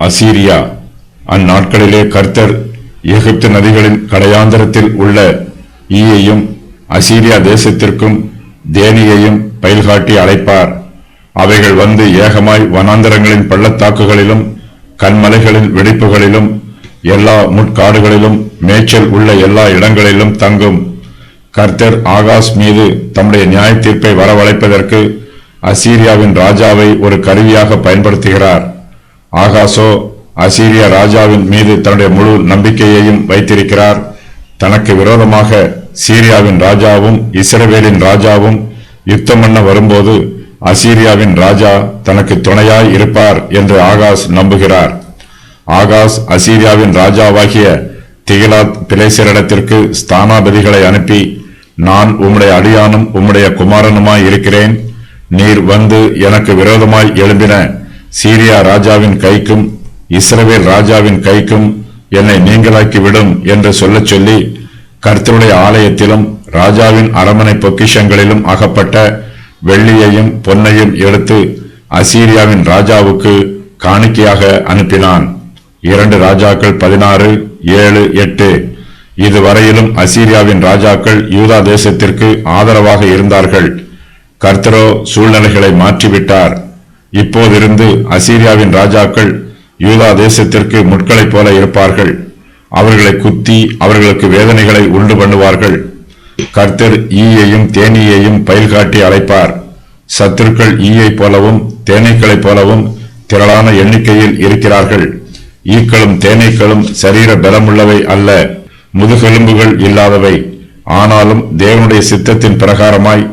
அசீரியா. அந்நாட்களிலே கர்த்தர் எகிப்து நதிகளின் கடையாந்தரத்தில் உள்ள ஈயையும் அசீரியா தேசத்திற்கும் தேனியையும் பயில்காட்டி அழைப்பார். அவைகள் வந்து ஏகமாய் வனாந்தரங்களின் பள்ளத்தாக்குகளிலும் கண்மலைகளின் வெடிப்புகளிலும் எல்லா முட்காடுகளிலும் மேய்ச்சல் உள்ள எல்லா இடங்களிலும் தங்கும். கர்த்தர் ஆகாஸ் மீது தம்முடைய நியாய தீர்ப்பை வரவழைப்பதற்கு அசீரியாவின் ராஜாவை ஒரு கருவியாக பயன்படுத்துகிறார். ஆகாசோ அசீரியா ராஜாவின் மீது தன்னுடைய முழு நம்பிக்கையையும் வைத்திருக்கிறார். தனக்கு விரோதமாக சீரியாவின் ராஜாவும் இஸ்ரவேலின் ராஜாவும் யுத்தம் பண்ண வரும்போது அசீரியாவின் ராஜா தனக்கு துணையாய் இருப்பார் என்று ஆகாஸ் நம்புகிறார். ஆகாஸ் அசீரியாவின் ராஜாவாகிய திகிலாத் பிலேசரிடத்திற்கு ஸ்தானாபதிகளை அனுப்பி, நான் உம்முடைய அடியானும் உம்முடைய குமாரனுமாய் இருக்கிறேன். நீர் வந்து எனக்கு விரோதமாய் எழும்பின சீரியா ராஜாவின் கைக்கும் இஸ்ரவேல் ராஜாவின் கைக்கும் என்னை நீங்களாக்கி விடும் என்று சொல்லச் சொல்லி, கர்த்தருடைய ஆலயத்திலும் ராஜாவின் அரமனை பொக்கிஷங்களிலும் அகப்பட்ட வெள்ளியையும் பொன்னையும் எடுத்து அசீரியாவின் ராஜாவுக்கு காணிக்கையாக அனுப்பினான். 2 ராஜாக்கள் 16:7-8. இதுவரையிலும் அசீரியாவின் ராஜாக்கள் யூதா தேசத்திற்கு ஆதரவாக இருந்தார்கள். கர்த்தரோ சூழ்நிலைகளை மாற்றிவிட்டார். இப்போதிருந்து அசீரியாவின் ராஜாக்கள் யூதா தேசத்திற்கு முட்களைப் போல இருப்பார்கள். அவர்களை குத்தி அவர்களுக்கு வேதனைகளை உண்டு பண்ணுவார்கள். கர்த்தர் ஈயையும் தேனீயையும் பயில்காட்டி அழைப்பார். சத்துருக்கள் ஈயை போலவும் தேனீக்களைப் போலவும் திரளான எண்ணிக்கையில் இருக்கிறார்கள். ஈக்களும் தேனீக்களும் சரீர பலமுள்ளவை அல்ல, முதுகெலும்புகள் இல்லாதவை. ஆனாலும் தேவனுடைய சித்தத்தின் பிரகாரமாய்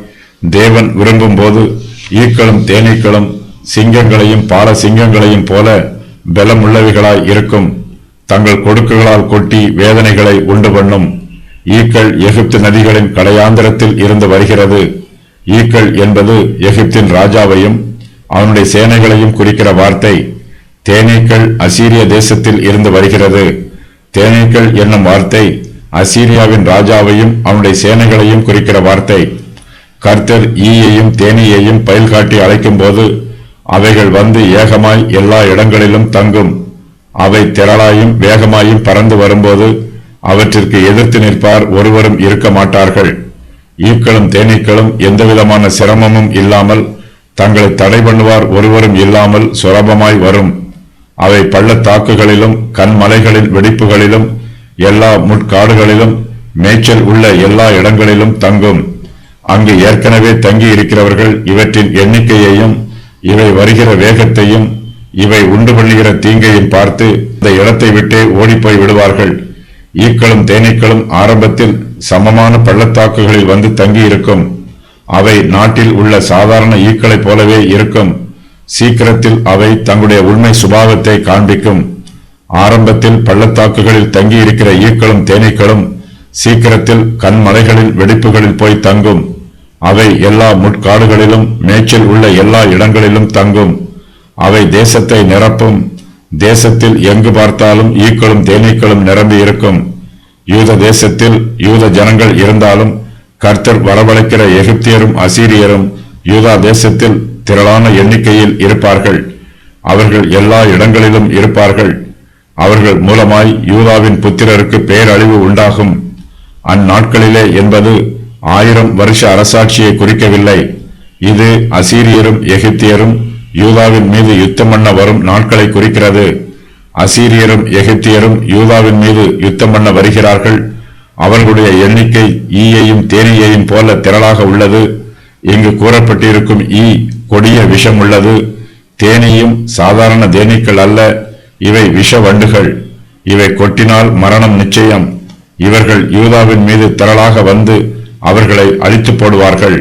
தேவன் விரும்பும் போது ஈக்களும் தேனீக்களும் சிங்கங்களையும் பால சிங்கங்களையும் போல பலமுள்ளவைகளாய் இருக்கும். தங்கள் கொடுக்குகளால் கொட்டி வேதனைகளை உண்டு பண்ணும். ஈக்கள் எகிப்து நதிகளின் கடையாந்திரத்தில் இருந்து வருகிறது. ஈக்கள் என்பது எகிப்தின் ராஜாவையும் அவனுடைய சேனைகளையும் குறிக்கிற வார்த்தை. தேனீக்கள் அசீரிய தேசத்தில் இருந்து வருகிறது. தேனீக்கள் என்னும் வார்த்தை அசீரியாவின் ராஜாவையும் அவனுடைய சேனைகளையும் குறிக்கிற வார்த்தை. கர்த்தர் ஈயையும் தேனீயையும் பயில்காட்டி அழைக்கும் போது அவைகள் வந்து ஏகமாய் எல்லா இடங்களிலும் தங்கும். அவை திரளாயும் வேகமாயும் பறந்து வரும்போது அவற்றிற்கு எதிர்த்து நிற்பார் ஒருவரும் இருக்க மாட்டார்கள். ஈக்களும் தேனீக்களும் எந்தவிதமான சிரமமும் இல்லாமல் தங்களை தடை பண்ணுவார் ஒருவரும் இல்லாமல் சுலபமாய் வரும். அவை பள்ளத்தாக்குகளிலும் கண்மலைகளின் வெடிப்புகளிலும் எல்லா முட்காடுகளிலும் மேய்ச்சல் உள்ள எல்லா இடங்களிலும் தங்கும். அங்கு ஏற்கனவே தங்கி இருக்கிறவர்கள் இவற்றின் எண்ணிக்கையையும் இவை வருகிற வேகத்தையும் இவை உண்டு பண்ணுகிற தீங்கையும் பார்த்து இந்த இடத்தை விட்டே ஓடிப்போய் விடுவார்கள். ஈக்களும் தேனீக்களும் ஆரம்பத்தில் சமமான பள்ளத்தாக்குகளில் வந்து தங்கி இருக்கும். அவை நாட்டில் உள்ள சாதாரண ஈக்களைப் போலவே இருக்கும். சீக்கிரத்தில் அவை தங்களுடைய உண்மை சுபாவத்தை காண்பிக்கும். ஆரம்பத்தில் பள்ளத்தாக்குகளில் தங்கி இருக்கிற ஈக்களும் தேனீக்களும் சீக்கிரத்தில் கண்மலைகளின் வெடிப்புகளில் போய் தங்கும். அவை எல்லா முட்காடுகளிலும் மேய்ச்சல் உள்ள எல்லா இடங்களிலும் தங்கும். அவை தேசத்தை நிரப்பும். தேசத்தில் எங்கு பார்த்தாலும் ஈக்களும் தேனீக்களும் நிரம்பி இருக்கும். யூத தேசத்தில் யூத ஜனங்கள் இருந்தாலும் கர்த்தர் வரவழைக்கிற எகிப்தியரும் அசீரியரும் யூதா தேசத்தில் திரளான எண்ணிக்கையில் இருப்பார்கள். அவர்கள் எல்லா இடங்களிலும் இருப்பார்கள். அவர்கள் மூலமாய் யூதாவின் புத்திரருக்கு பேரழிவு உண்டாகும். அந்நாட்களிலே என்பது 1000 வருஷ அரசாட்சியை குறிக்கவில்லை. இது அசீரியரும் எகிப்தியரும் யூதாவின் மீது யுத்தம் பண்ண வரும் நாட்களை குறிக்கிறது. அசீரியரும் எகிப்தியரும் யூதாவின் மீது யுத்தம் பண்ண வருகிறார்கள். அவர்களுடைய எண்ணிக்கை ஈயையும் தேனீயையும் போல திரளாக உள்ளது. இங்கு கூறப்பட்டிருக்கும் ஈ கொடிய விஷம் உள்ளது. தேனீயும் சாதாரண தேனீக்கள் அல்ல, இவை விஷ வண்டுகள். இவை கொட்டினால் மரணம் நிச்சயம். இவர்கள் யூதாவின் மீது திரளாக வந்து அவர்களை அழித்து போடுவார்கள்.